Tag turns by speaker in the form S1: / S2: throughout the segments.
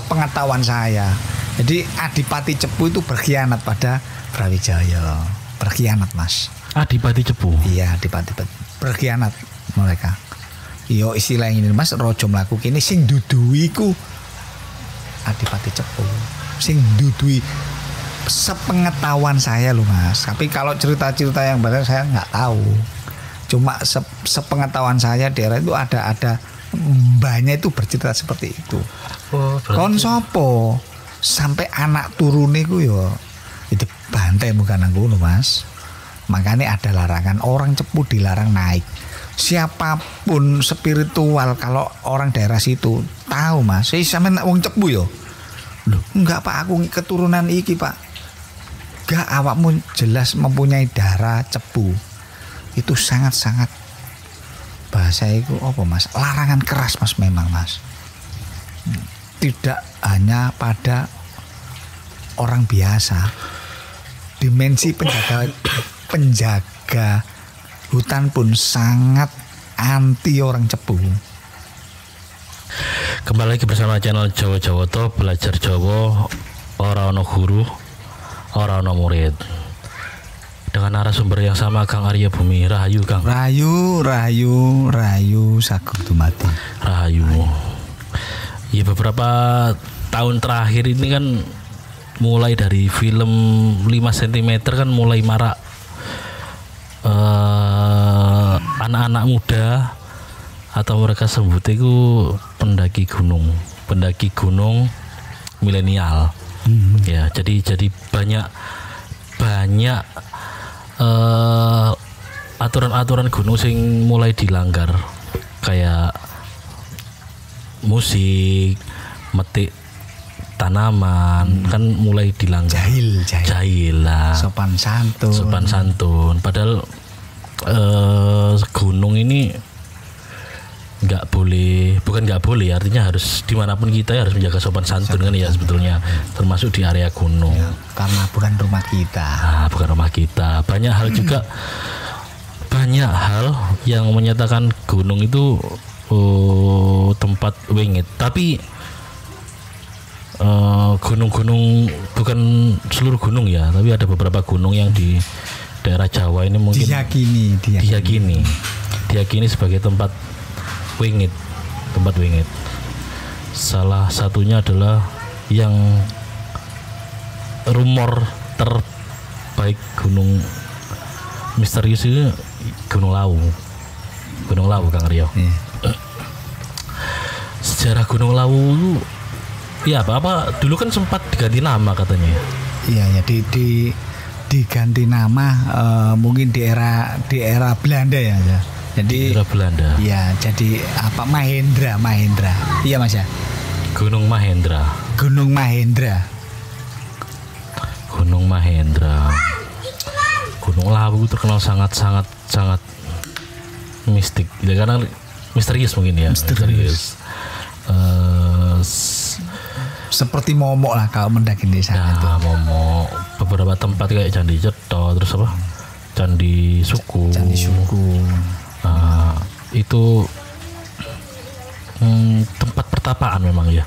S1: sepengetahuan saya. Jadi Adipati Cepu itu berkhianat pada Brawijaya. Berkhianat, Mas.
S2: Adipati Cepu.
S1: Iya, Adipati berkhianat mereka. Yo istilah ini Mas, rojo mlaku kene sing duduhi ku Adipati Cepu. Sing duduhi sepengetahuan saya loh Mas. Tapi kalau cerita-cerita yang benar saya nggak tahu. Cuma sepengetahuan saya daerah itu ada mbahnya itu bercerita seperti itu.
S2: Oh,
S1: kon sopo sampai anak turune ku yo itu bantai bukan ngono Mas. Makanya ada larangan, orang Cepu dilarang naik. Siapapun spiritual kalau orang daerah situ tahu Mas. Saya sampe wong Cepu yo. Loh, enggak Pak, aku keturunan iki Pak. Enggak, awakmu jelas mempunyai darah Cepu. Itu sangat-sangat bahasa itu apa Mas? Larangan keras Mas memang Mas. Tidak hanya pada orang biasa. Dimensi penjaga hutan pun sangat anti orang Cepu.
S2: Kembali lagi bersama channel Jawa Jawoto, belajar Jawa ora ono guru, ora ono murid. Dengan narasumber yang sama Kang Arya Bumi. Rahayu Kang.
S1: Rahayu sagung dumati.
S2: Rahayu. Ya beberapa tahun terakhir ini kan mulai dari film 5 cm kan mulai marak anak-anak muda atau mereka sebut itu pendaki gunung milenial. Ya, jadi banyak aturan-aturan gunung sing mulai dilanggar, kayak musik, metik tanaman kan mulai dilanggar. Jahil lah. Sopan santun. Padahal gunung ini bukan nggak boleh, artinya harus dimanapun kita harus menjaga sopan santun kan ya sebetulnya, termasuk di area gunung ya,
S1: karena bukan rumah kita.
S2: Bukan rumah kita. Banyak hal yang menyatakan gunung itu tempat wingit, tapi gunung-gunung bukan seluruh gunung ya, tapi ada beberapa gunung yang di daerah Jawa ini mungkin diyakini sebagai tempat wingit. Salah satunya adalah yang rumor terbaik gunung misterius itu Gunung Lawu Kang Rio. Sejarah Gunung Lawu ya apa dulu kan sempat diganti nama katanya.
S1: Iya ya, diganti nama mungkin di era Belanda ya. Jadi
S2: Belanda.
S1: Ya, jadi apa Mahendra. Iya Mas ya.
S2: Gunung Mahendra. Gunung Lawu terkenal sangat mistik. Ya, karena misterius mungkin ya. Misterius.
S1: Seperti momok lah kalau mendaki di sana itu.
S2: Momok. Beberapa tempat kayak Candi Cetha, terus apa? Candi Suku. Itu tempat pertapaan memang ya.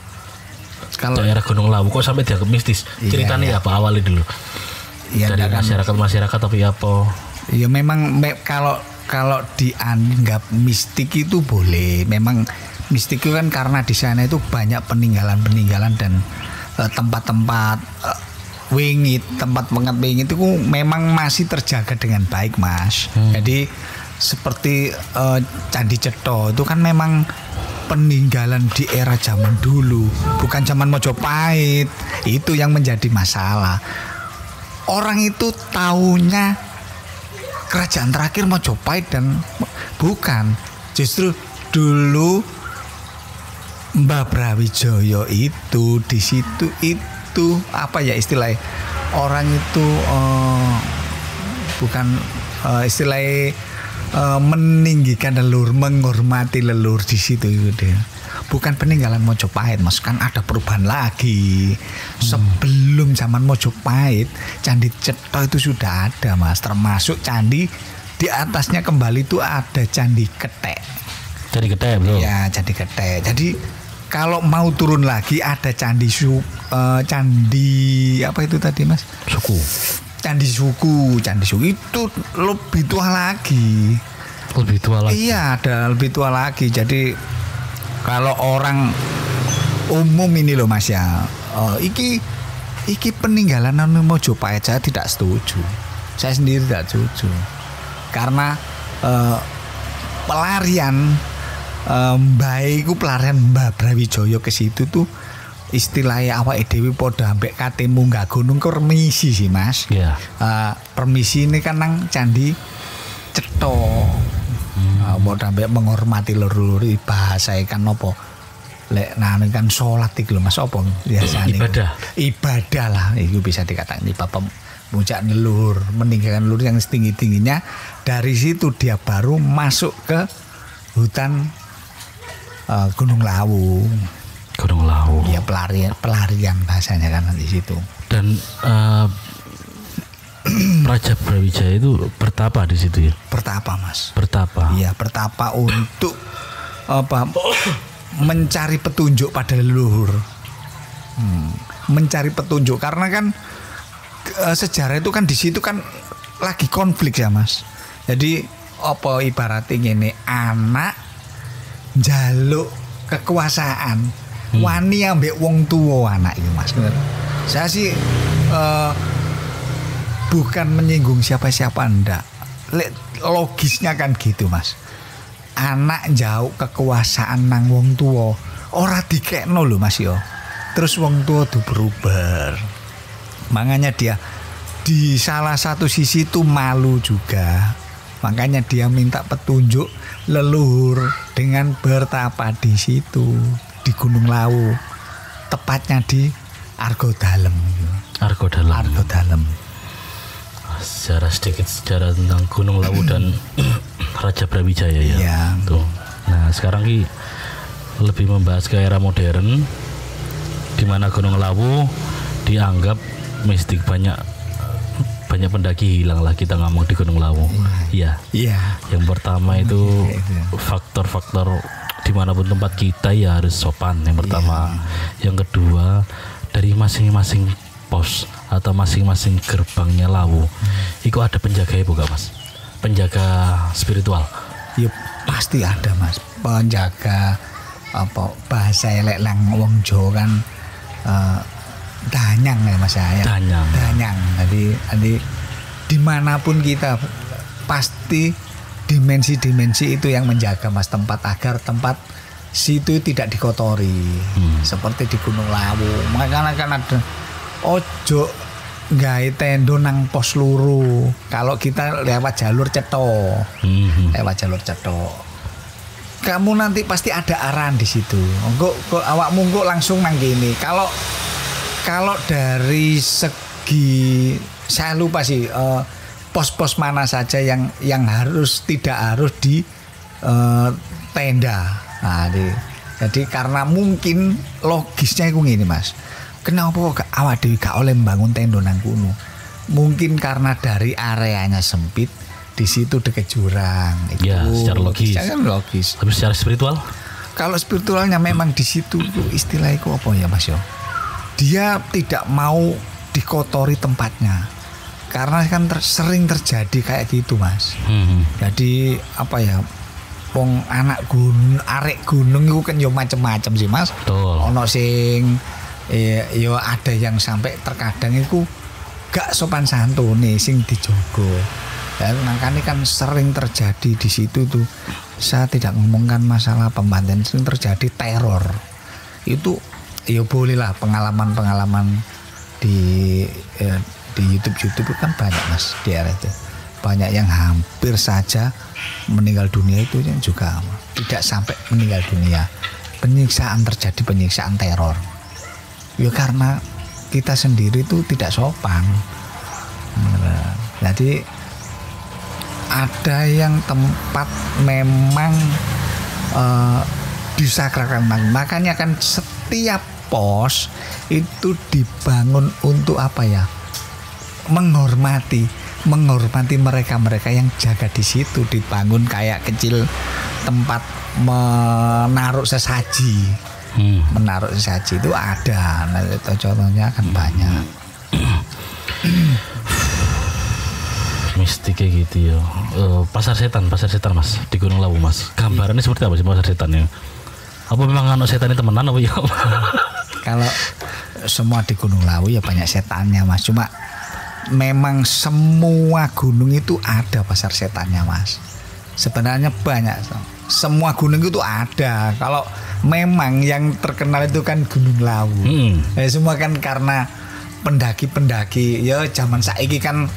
S2: Kalau daerah Gunung Lawu kok sampai dianggap mistis. Ceritanya apa awalnya dulu? Iya, dari masyarakat tapi apa?
S1: Ya memang kalau dianggap mistik itu boleh. Memang mistik itu kan karena di sana itu banyak peninggalan dan tempat-tempat wingit, tempat wingit itu memang masih terjaga dengan baik Mas. Jadi seperti Candi Cetha itu kan memang peninggalan di era zaman dulu, bukan zaman Mojopahit. Itu yang menjadi masalah. Orang itu taunya kerajaan terakhir Mojopahit dan bukan. Justru dulu Mbah Brawijaya itu di situ itu apa ya istilahnya, orang itu bukan istilahnya meninggikan leluhur, menghormati leluhur di situ itu deh. Bukan peninggalan Mojopahit Mas, kan ada perubahan lagi. Sebelum zaman Mojopahit, Candi Cetha itu sudah ada Mas, termasuk candi di atasnya kembali itu ada Candi Kethek.
S2: Candi Kethek belum?
S1: Ya, Candi Kethek. Jadi kalau mau turun lagi ada candi apa itu tadi Mas? Candi Suku itu lebih tua lagi.
S2: Lebih tua lagi.
S1: Iya, ada lebih tua lagi. Jadi kalau orang umum ini loh Mas ya, iki peninggalan Mojopahit, saya tidak setuju. Saya sendiri tidak setuju. Karena pelarian Mbah Brawijaya ke situ tuh istilahnya awake dhewe padha ambek kate munggah gunung ke remisi sih Mas.
S2: Yeah.
S1: Permisi ini kan nang Candi Cetha. Padha ambek menghormati leluhur, bahasa kan apa? Lek nane kan salat iki lho Mas, apa biasane? Ibadah lah, itu bisa dikatakan bapak muncak leluhur, meninggalkan leluhur yang setinggi-tingginya. Dari situ dia baru masuk ke hutan Gunung Lawu. Ya pelarian bahasanya kan di situ.
S2: Dan Raja Brawijaya itu bertapa di situ ya.
S1: Bertapa Mas. Iya, bertapa untuk apa? Mencari petunjuk pada leluhur. Mencari petunjuk karena kan sejarah itu kan di situ kan lagi konflik ya Mas. Jadi apa ibaratnya ini anak njaluk kekuasaan, wani ambek wong tua anak itu Mas. Saya sih bukan menyinggung siapa-siapa ndak. Logisnya kan gitu Mas. Anak jauh kekuasaan nang wong tua ora dikekno lho Mas yo. Terus wong tua tuh berubah. Makanya dia di salah satu sisi tuh malu juga. Makanya dia minta petunjuk leluhur dengan bertapa di situ di Gunung Lawu, tepatnya di Argodalem.
S2: Sejarah tentang Gunung Lawu dan Raja Brawijaya ya.
S1: Iya.
S2: Tuh. Nah sekarang ki lebih membahas ke era modern, di mana Gunung Lawu dianggap mistik, banyak pendaki hilang lah kita ngomong di Gunung Lawu. Iya. Yang pertama itu faktor-faktor dimanapun tempat kita ya harus sopan. Yang pertama. Yang kedua dari masing-masing pos atau masing-masing gerbangnya Lawu, itu ada penjaga ibu gak Mas? Penjaga spiritual.
S1: Ya pasti ada Mas. Penjaga apa bahasa elek lang wong Jawa kan danyang ya Mas ya. Danyang. Jadi dimanapun kita pasti dimensi-dimensi itu yang menjaga Mas tempat agar tempat situ tidak dikotori. Seperti di Gunung Lawu. Makanya kan ada ojo gawe tendo nang pos luru. Kalau kita lewat jalur Cetha. Kamu nanti pasti ada arahan di situ. Kok awakmu kok langsung nang gini. Kalau dari segi saya lupa sih pos-pos mana saja yang tidak harus di tenda. Nah, jadi karena mungkin logisnya itu gini Mas. Kenapa awak dhewe gak oleh membangun tenda nang kono? Mungkin karena dari areanya sempit, di situ dekat jurang. Itu
S2: ya, secara logis. Tapi secara spiritual?
S1: Kalau spiritualnya memang di situ istilahnya itu apa ya Mas yo? Dia tidak mau dikotori tempatnya. Karena kan sering terjadi kayak gitu Mas. Jadi apa ya? Wong anak gunung, arek gunung itu kan yo macam-macam sih Mas. Ono sing yo ada yang sampai terkadang itu gak sopan santun nih sing dijogo. Ya, makanya kan sering terjadi di situ tuh. Saya tidak ngomongkan masalah pembantaian, sering terjadi teror. Itu ya boleh lah pengalaman-pengalaman di YouTube kan banyak Mas di area itu. Banyak yang hampir saja meninggal dunia itu yang juga tidak sampai meninggal dunia. Penyiksaan terjadi, penyiksaan teror. Ya karena kita sendiri itu tidak sopan. Jadi ada yang tempat memang disakralkan. Makanya kan setiap pos itu dibangun untuk apa ya? Menghormati mereka yang jaga di situ. Dibangun kayak kecil tempat menaruh sesaji. menaruh sesaji itu ada. Nah, itu contohnya kan banyak.
S2: Mistik kayak gitu ya. Pasar setan Mas di Gunung Lawu Mas. Gambarannya seperti apa sih pasar setannya? Apa memang anak setannya temenan apa ya?
S1: Kalau semua di Gunung Lawu ya banyak setannya Mas. Cuma memang semua gunung itu ada pasar setannya Mas. Sebenarnya banyak. Semua gunung itu ada. Kalau memang yang terkenal itu kan Gunung Lawu. Semua kan karena pendaki-pendaki ya zaman saiki kan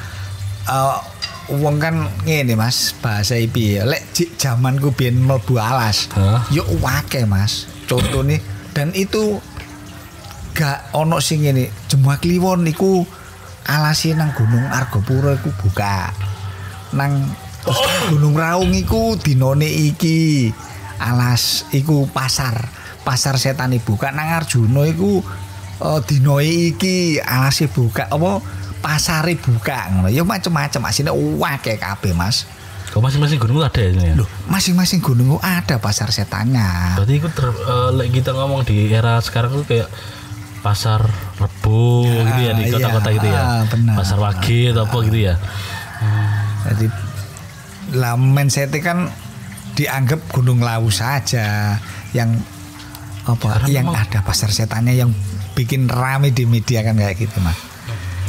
S1: wong kan ngene Mas, bahasa iki ya. Lek jamanku biyen mlebu alas. Yo akeh Mas. Contohnya dan itu gak ono sing ngene. Jemua Kliwon iku alase nang Gunung Argopuro iku buka. Nang Gunung Raung iku dinone iki. Alas iku pasar setan buka. Nang Arjuna iku dinoe iki alase buka apa pasare buka ngono ya macam-macam asine akeh kabeh Mas.
S2: Kok masing-masing gunung ada ya?
S1: Loh, masing-masing gunung ada pasar setannya.
S2: Berarti itu kita ngomong di era sekarang tuh kayak pasar Rebo gitu ya di kota-kota gitu ya.
S1: Benar.
S2: Pasar Wage atau apa gitu ya.
S1: Jadi mindset kan dianggap Gunung Lawu saja yang apa karena yang ada pasar setannya yang bikin rame di media kan kayak gitu Mas.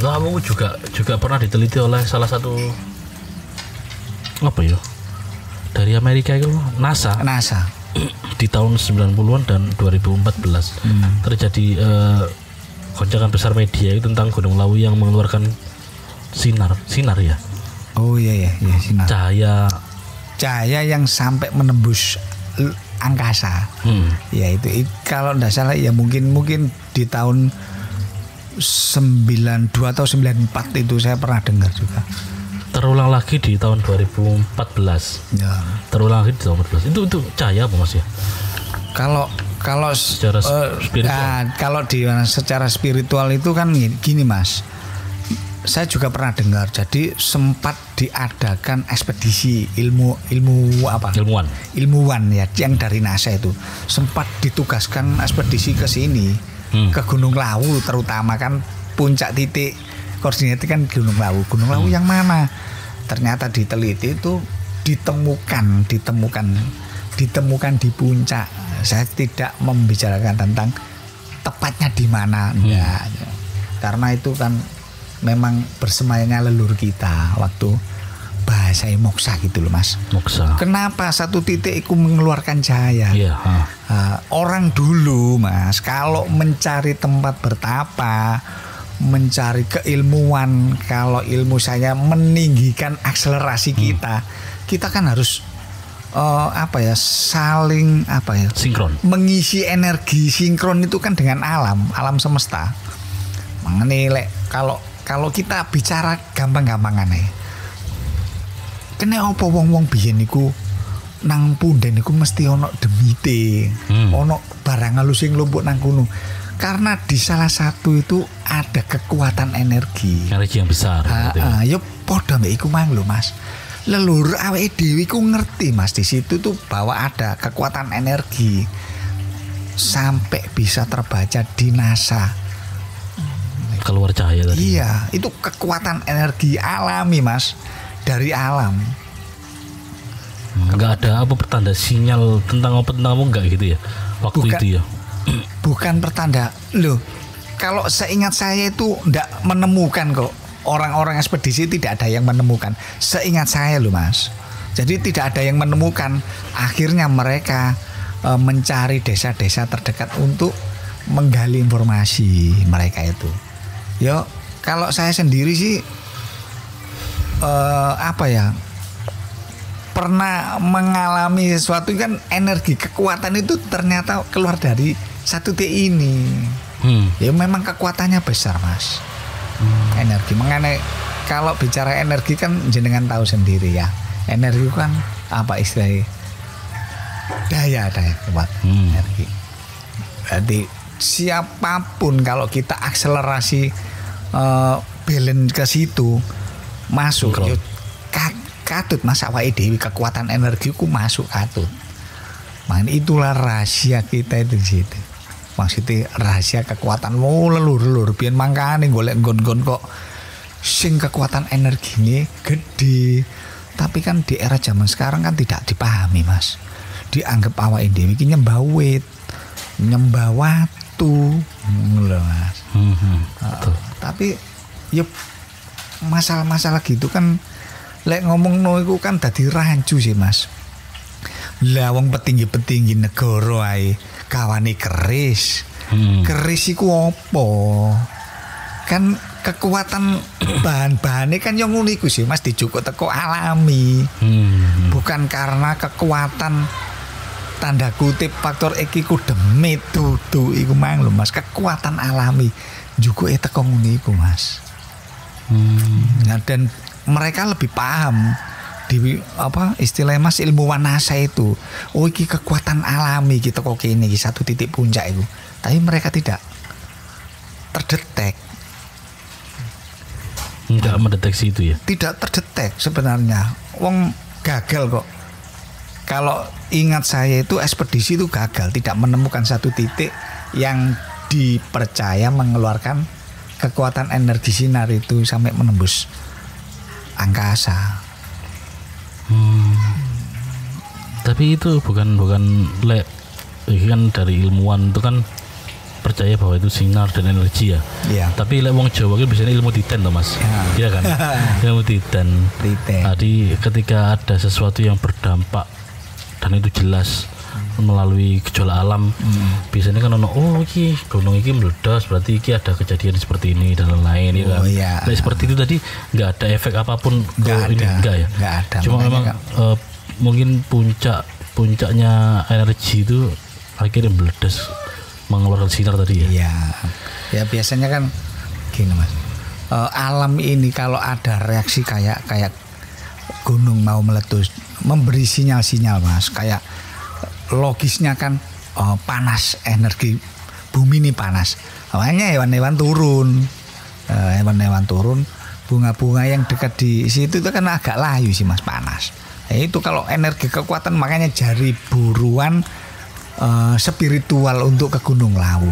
S2: Lawu juga pernah diteliti oleh salah satu apa ya dari Amerika itu NASA di tahun 90-an dan 2014 terjadi goncangan besar media itu tentang Gunung Lawu yang mengeluarkan sinar ya.
S1: Oh iya sinar. Cahaya yang sampai menembus angkasa. Ya itu kalau tidak salah ya mungkin di tahun 92 atau 94 itu saya pernah dengar juga.
S2: Terulang lagi di tahun 2014.
S1: Ya.
S2: Terulang lagi di tahun 2014. Itu cahaya apa Mas ya?
S1: Kalau
S2: secara spiritual.
S1: Kalau secara spiritual itu kan gini Mas. Saya juga pernah dengar. Jadi sempat diadakan ekspedisi ilmuwan ya yang dari NASA itu sempat ditugaskan ekspedisi ke sini. Ke Gunung Lawu terutama kan puncak titik koordinatnya kan Gunung Lawu. Gunung Lawu yang mana? Ternyata diteliti itu ditemukan di puncak. Saya tidak membicarakan tentang tepatnya di mana enggak. Karena itu kan memang bersemayanya leluhur kita waktu bahasa moksa gitu loh Mas.
S2: Moksa.
S1: Kenapa satu titik itu mengeluarkan cahaya?
S2: Iya.
S1: Orang dulu Mas kalau mencari tempat bertapa, mencari keilmuan, kalau ilmu saya meninggikan akselerasi kita kan harus saling
S2: sinkron.
S1: Mengisi energi sinkron itu kan dengan alam semesta. Mengenai kalau kita bicara gampang-gampangan ya. Kene apa wong-wong biyen niku nang punden niku mesti ono demite, ono barang halus sing lumpuk nang gunung. Karena di salah satu itu ada kekuatan energi
S2: yang besar.
S1: Ya padha mbek iku mang lho Mas. Leluhur awake dhewe iku ngerti Mas di situ tuh bahwa ada kekuatan energi sampai bisa terbaca di NASA.
S2: Keluar cahaya tadi.
S1: Iya, itu kekuatan energi alami Mas. Dari alam.
S2: Enggak ada apa pertanda sinyal tentang apa enggak gitu ya waktu itu ya.
S1: Bukan pertanda loh. Kalau seingat saya itu enggak menemukan kok. Orang-orang ekspedisi tidak ada yang menemukan. Seingat saya loh Mas. Jadi tidak ada yang menemukan. Akhirnya mereka mencari desa-desa terdekat untuk menggali informasi mereka itu. Yo, kalau saya sendiri sih pernah mengalami sesuatu kan energi kekuatan itu ternyata keluar dari satu titik ini. Ya memang kekuatannya besar Mas. Energi mengenai kalau bicara energi kan jenengan tahu sendiri ya. Energi kan apa istilahnya? Daya kuat. Energi. Jadi siapapun kalau kita akselerasi balance ke situ masuk yo katut Mas awake dhewe kekuatan energiku masuk katut. Itulah rahasia kita itu di situ. Maksudnya rahasia kekuatanmu leluhur biyen mangkane golek nggon-nggon kok sing kekuatan energinya gede. Tapi kan di era zaman sekarang kan tidak dipahami, Mas. Dianggap awake dhewe iki nyembah wit, nyembah watu, ngono Mas. Tapi ya masalah-masalah gitu kan lek ngomongno iku kan dadi rancu sih, Mas. Lah wong petinggi-petinggi negara ae kawane keris. Keris iku apa? Kan kekuatan bahan-bahane kan yang ngono iku sih, Mas, dijukuk teko alami. Bukan karena kekuatan tanda kutip faktor iki ku demit dudu iku mang lho, Mas. Kekuatan alami jukuke teko ngono iku, Mas. Nah, dan mereka lebih paham di apa istilahnya, Mas, ilmuwan NASA itu. Oh iki kekuatan alami kita kok kene iki satu titik puncak itu. Tapi mereka tidak terdetek.
S2: Enggak mendeteksi itu ya.
S1: Tidak terdetek sebenarnya. Wong gagal kok. Kalau ingat saya itu ekspedisi itu gagal, tidak menemukan satu titik yang dipercaya mengeluarkan kekuatan energi sinar itu sampai menembus angkasa.
S2: Tapi itu bukan ini kan dari ilmuwan itu kan percaya bahwa itu sinar dan energi ya.
S1: Iya.
S2: Tapi lek wong Jawa kan biasanya ilmu titen loh, Mas. Iya kan? Ilmu titen. Jadi ketika ada sesuatu yang berdampak dan itu jelas melalui gejolak alam, biasanya kan iki gunung iki meledos, berarti iki ada kejadian seperti ini dan lain-lain.
S1: Oh, iya.
S2: Nah, seperti itu tadi nggak ada efek apapun
S1: nggak
S2: ini enggak ya?
S1: Nggak ada.
S2: Cuma memang mungkin puncaknya energi itu akhirnya meledos mengeluarkan sinar tadi ya.
S1: Iya. Ya biasanya kan gini, Mas. Alam ini kalau ada reaksi kayak gunung mau meletus, memberi sinyal-sinyal, Mas. Kayak logisnya kan panas, energi bumi ini panas. Makanya hewan-hewan turun. Hewan-hewan turun, bunga-bunga yang dekat di situ itu kan agak layu sih, Mas, panas. Itu kalau energi kekuatan, makanya jari buruan spiritual untuk ke Gunung Lawu.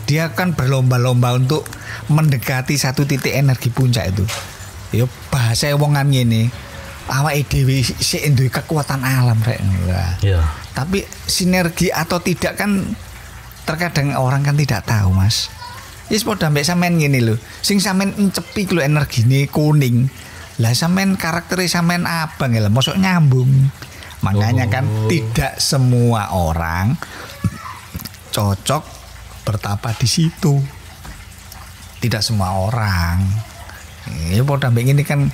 S1: Dia kan berlomba-lomba untuk mendekati satu titik energi puncak itu. Ya bahasa wongan ngene, awake dhewe sik duwe kekuatan alam rek.
S2: Iya.
S1: Tapi sinergi atau tidak kan terkadang orang kan tidak tahu, Mas. Wis padha mbek sampean ngene lho. Sing sampean encepi lho energine kuning. Lah sampean karaktere sampean abang lho, mosok nyambung. Makanya kan tidak semua orang cocok bertapa di situ. Tidak semua orang. Ya padha mbek ngene kan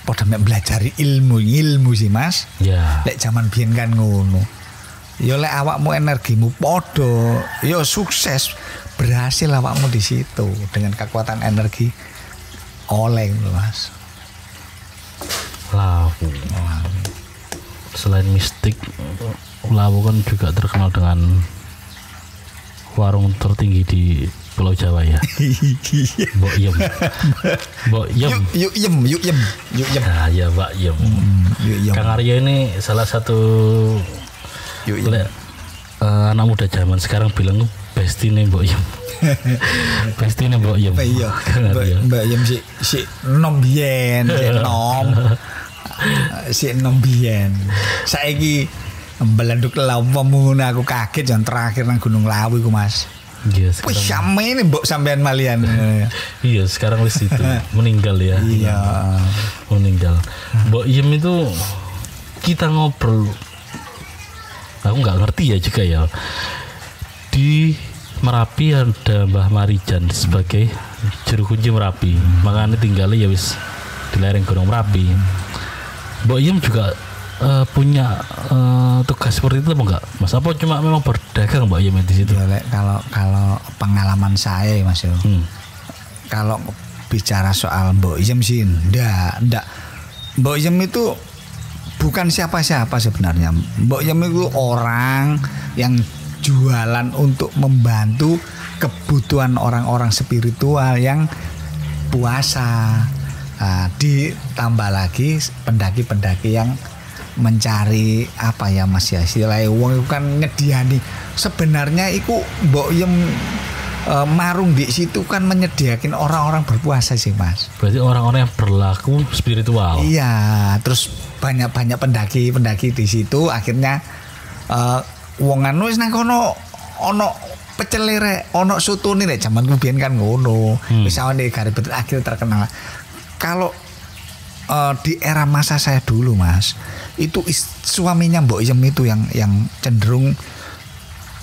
S1: padha mbek belajari ilmu sih, Mas.
S2: Ya.
S1: Lek zaman biyen kan ngono. Ya lek awakmu energimu padha, ya sukses, berhasil awakmu di situ dengan kekuatan energi oleh, Mas.
S2: Lawu. Selain mistik, Lawu kan juga terkenal dengan warung tertinggi di Pulau Jawa ya. Mbok Yem. Mbok Yem.
S1: Yuk Yem.
S2: Nah, ya Mbak Yem. Kang Aryo ini salah satu anak muda zaman sekarang bilang bestine Mbok Yem. Bestine Mbok Yem.
S1: Iya. Mbak Yem si nom biyen, si nom biyen. Saiki Belanduk Lawu aku kaget jan terakhir nang Gunung Lawu iku, Mas.
S2: Iya,
S1: wih sampe ini mbok sampean malian.
S2: Iya, sekarang wis itu meninggal ya.
S1: Iya.
S2: Meninggal. Mbok Yem itu kita ngobrol. Aku nggak ngerti ya juga ya. Di Merapi ada Mbah Marijan sebagai juru kunci Merapi. Makanya tinggalnya ya wis di lereng Gunung Merapi. Mbok Yem juga punya tugas seperti itu apa enggak, Mas? Apa cuma memang berdagang Mbak Yem di situ?
S1: Ya, kalau pengalaman saya, Mas, kalau bicara soal Mbok Yem sih ndak. Mbok Yem itu bukan siapa-siapa sebenarnya. Mbok Yem itu orang yang jualan untuk membantu kebutuhan orang-orang spiritual yang puasa. Ditambah lagi pendaki-pendaki yang mencari apa ya Mas ya, istilahnya wong itu kan nyediani. Sebenarnya iku mbok yem marung di situ kan menyediakan orang-orang berpuasa sih Mas.
S2: Berarti orang-orang yang berlaku spiritual.
S1: Iya, terus banyak-banyak pendaki di situ akhirnya wongan wis nang kono ono pecel lere, ono soto nih nek zaman biyen kan ngono. Misalnya Garibet akhirnya terkenal. Kalau di era masa saya dulu Mas, itu suaminya Mbok Yem itu yang cenderung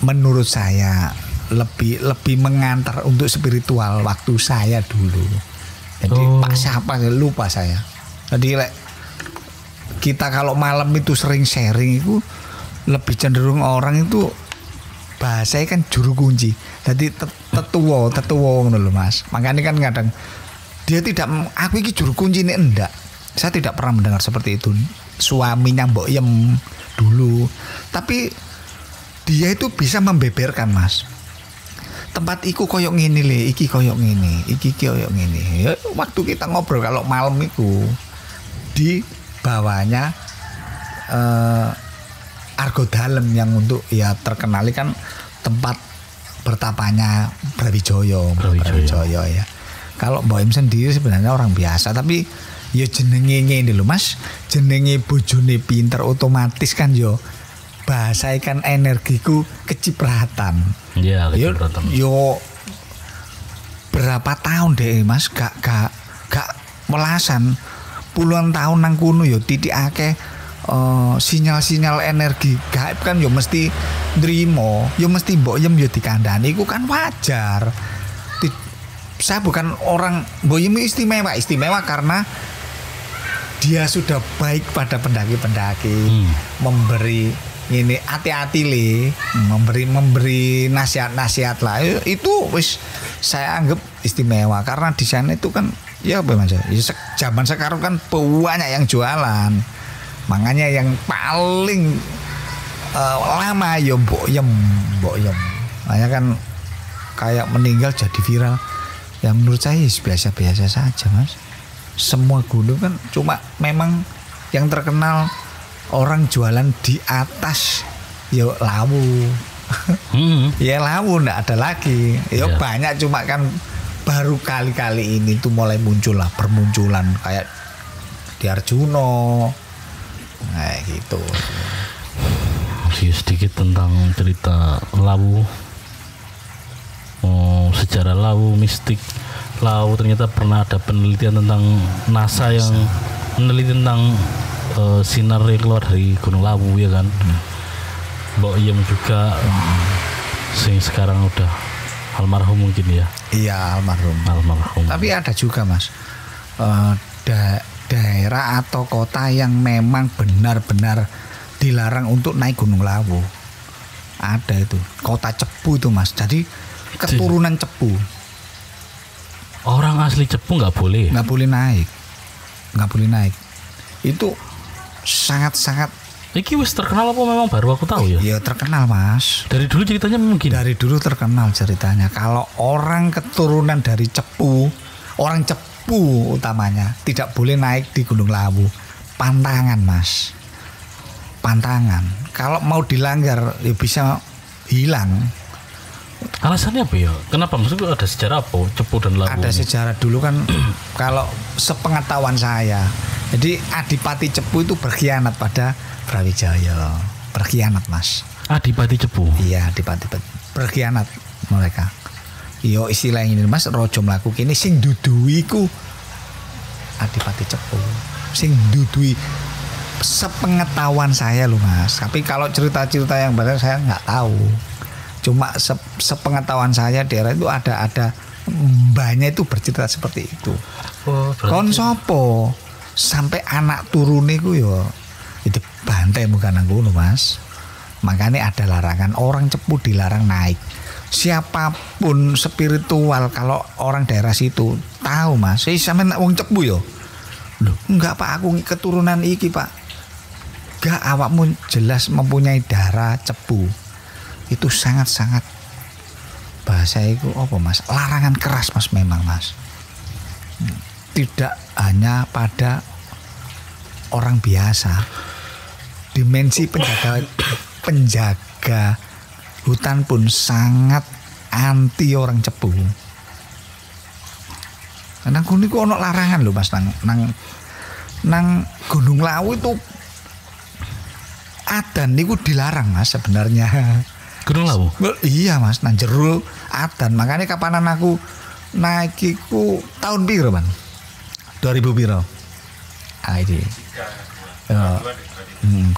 S1: menurut saya lebih mengantar untuk spiritual waktu saya dulu. Jadi Pak siapa lupa saya. Jadi kita kalau malam itu sering sharing itu lebih cenderung orang itu bahasanya kan juru kunci. Jadi tetuwo ngono lho Mas. Makanya kan kadang dia tidak aku iki juru kunci ini enggak. Saya tidak pernah mendengar seperti itu. Suaminya Mbok Yem dulu. Tapi dia itu bisa membeberkan Mas. Tempat iku koyok ngene le, iki koyok ngene, iki koyok ngene. Ya, waktu kita ngobrol kalau malam iku di bawahnya Argo Dalem yang untuk ya terkenal kan tempat bertapanya Brawijaya ya. Kalau Mbok Yem sendiri sebenarnya orang biasa tapi ya jenenge ngene lho Mas, jenenge bojone pinter otomatis kan yo bahasa ikan energiku kecipratan.
S2: Iya, kecipratan.
S1: Yo berapa tahun deh Mas gak melasan puluhan tahun nang kuno yo titikake sinyal-sinyal energi gaib kan yo mesti nrimo, yo mesti Mbok Yem yo dikandani iku kan wajar. Saya bukan orang Mbok Yem istimewa karena dia sudah baik pada pendaki-pendaki, memberi ini hati-hati le, memberi nasihat-nasihat lah. Itu wis saya anggap istimewa karena di sana itu kan ya apa Mas? Ya, zaman sekarang kan banyak yang jualan. Makanya yang paling lama ya Mbok Yem. Makanya kan kayak meninggal jadi viral. Ya menurut saya biasa-biasa saja Mas. Semua gunung kan cuma memang yang terkenal orang jualan di atas ya Lawu. Ya Lawu ndak ada lagi. Ya banyak cuma kan baru kali-kali ini tuh mulai muncul lah bermunculan kayak di Arjuno. Nah gitu.
S2: Sedikit tentang cerita Lawu. Sejarah Lawu, mistik Lawu, ternyata pernah ada penelitian tentang NASA yang meneliti tentang sinar yang keluar dari Gunung Lawu ya kan. Mbok Yem juga sing sekarang udah almarhum mungkin ya.
S1: Iya almarhum. Tapi ada juga Mas daerah atau kota yang memang benar-benar dilarang untuk naik Gunung Lawu. Ada itu kota Cepu itu Mas. Jadi keturunan Cepu.
S2: Orang asli Cepu nggak boleh naik. Itu sangat-sangat. Iki wis terkenal apa memang baru aku tahu ya?
S1: Iya terkenal Mas.
S2: Dari dulu ceritanya mungkin.
S1: Dari dulu terkenal ceritanya. Kalau orang keturunan dari Cepu, orang Cepu utamanya tidak boleh naik di Gunung Lawu. Pantangan Mas. Pantangan. Kalau mau dilanggar ya bisa hilang.
S2: Alasannya apa ya? Kenapa? Maksudnya ada sejarah apa Cepu dan Lawu?
S1: Ada sejarah dulu kan. Kalau sepengetahuan saya, jadi Adipati Cepu itu berkhianat pada Brawijaya. Berkhianat Mas.
S2: Adipati Cepu?
S1: Iya Adipati berkhianat mereka. Yo istilah ini Mas rojo mlaku kene sing duduhi ku Adipati Cepu. Sing duduhi sepengetahuan saya loh Mas. Tapi kalau cerita-cerita yang benar saya nggak tahu. Cuma sepengetahuan saya daerah itu ada mbahnya itu bercerita seperti itu. Kon sopo sampai anak turune ku yo itu bantai bukan ngono Mas. Makanya ada larangan orang Cepu dilarang naik. Siapapun spiritual kalau orang daerah situ tahu Mas. Saya sampean wong Cepu yo. Loh, enggak Pak aku keturunan iki Pak. Enggak awakmu jelas mempunyai darah Cepu. Itu sangat-sangat bahasa itu apa Mas? Larangan keras Mas memang Mas. Tidak hanya pada orang biasa. dimensi penjaga hutan pun sangat anti orang cepu. Nang kono iku ono larangan lho Mas nang Gunung Lawu itu adan niku dilarang Mas sebenarnya.
S2: Gunung Lawu?
S1: Iya Mas, nang jero adan. Makanya kapanan aku naik iku tahun piro, Bang? 2000 piro? Ah iki.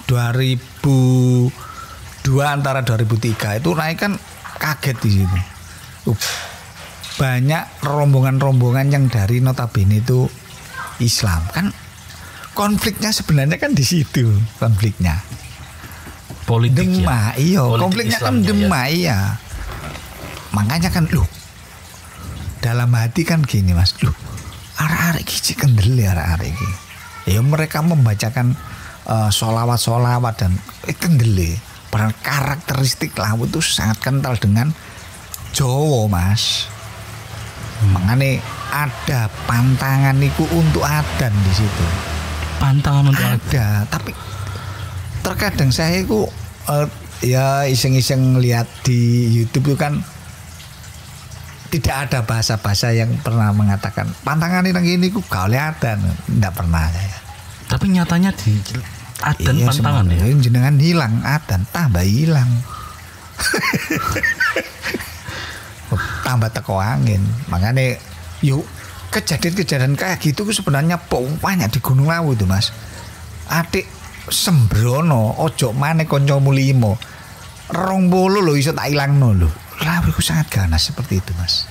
S1: 2002 antara 2003 itu naik kan kaget di situ. Banyak rombongan-rombongan yang dari notabene itu Islam kan, konfliknya sebenarnya kan di situ konfliknya.
S2: Politik
S1: Demak,
S2: ya?
S1: iya,
S2: Politik
S1: konfliknya kan
S2: Islamnya
S1: Demak
S2: ya.
S1: iya. Makanya kan dalam hati kan gini Mas, arek-arek iki kendel arek-arek iki. Ya mereka membacakan sholawat dan kendele. Padahal karakteristik Lawu itu sangat kental dengan Jawa Mas. Makanya ada pantangan itu untuk adan di situ.
S2: Pantangan untuk
S1: ada, tapi terkadang saya itu ya iseng-iseng lihat di YouTube itu kan tidak ada bahasa-bahasa yang pernah mengatakan pantangan ini ku gak oleh adan, tidak pernah saya.
S2: Tapi nyatanya di adan
S1: iya,
S2: pantangan ya.
S1: Jenengan hilang adan tambah hilang. Tambah teko angin. Makanya yuk kejadian-kejadian kayak gitu sebenarnya banyak di Gunung Lawu itu Mas. Adik sembrono ojo maneh kancamu 5 20 lho iso tak ilangno lho. Lawu iku sangat ganas seperti itu Mas.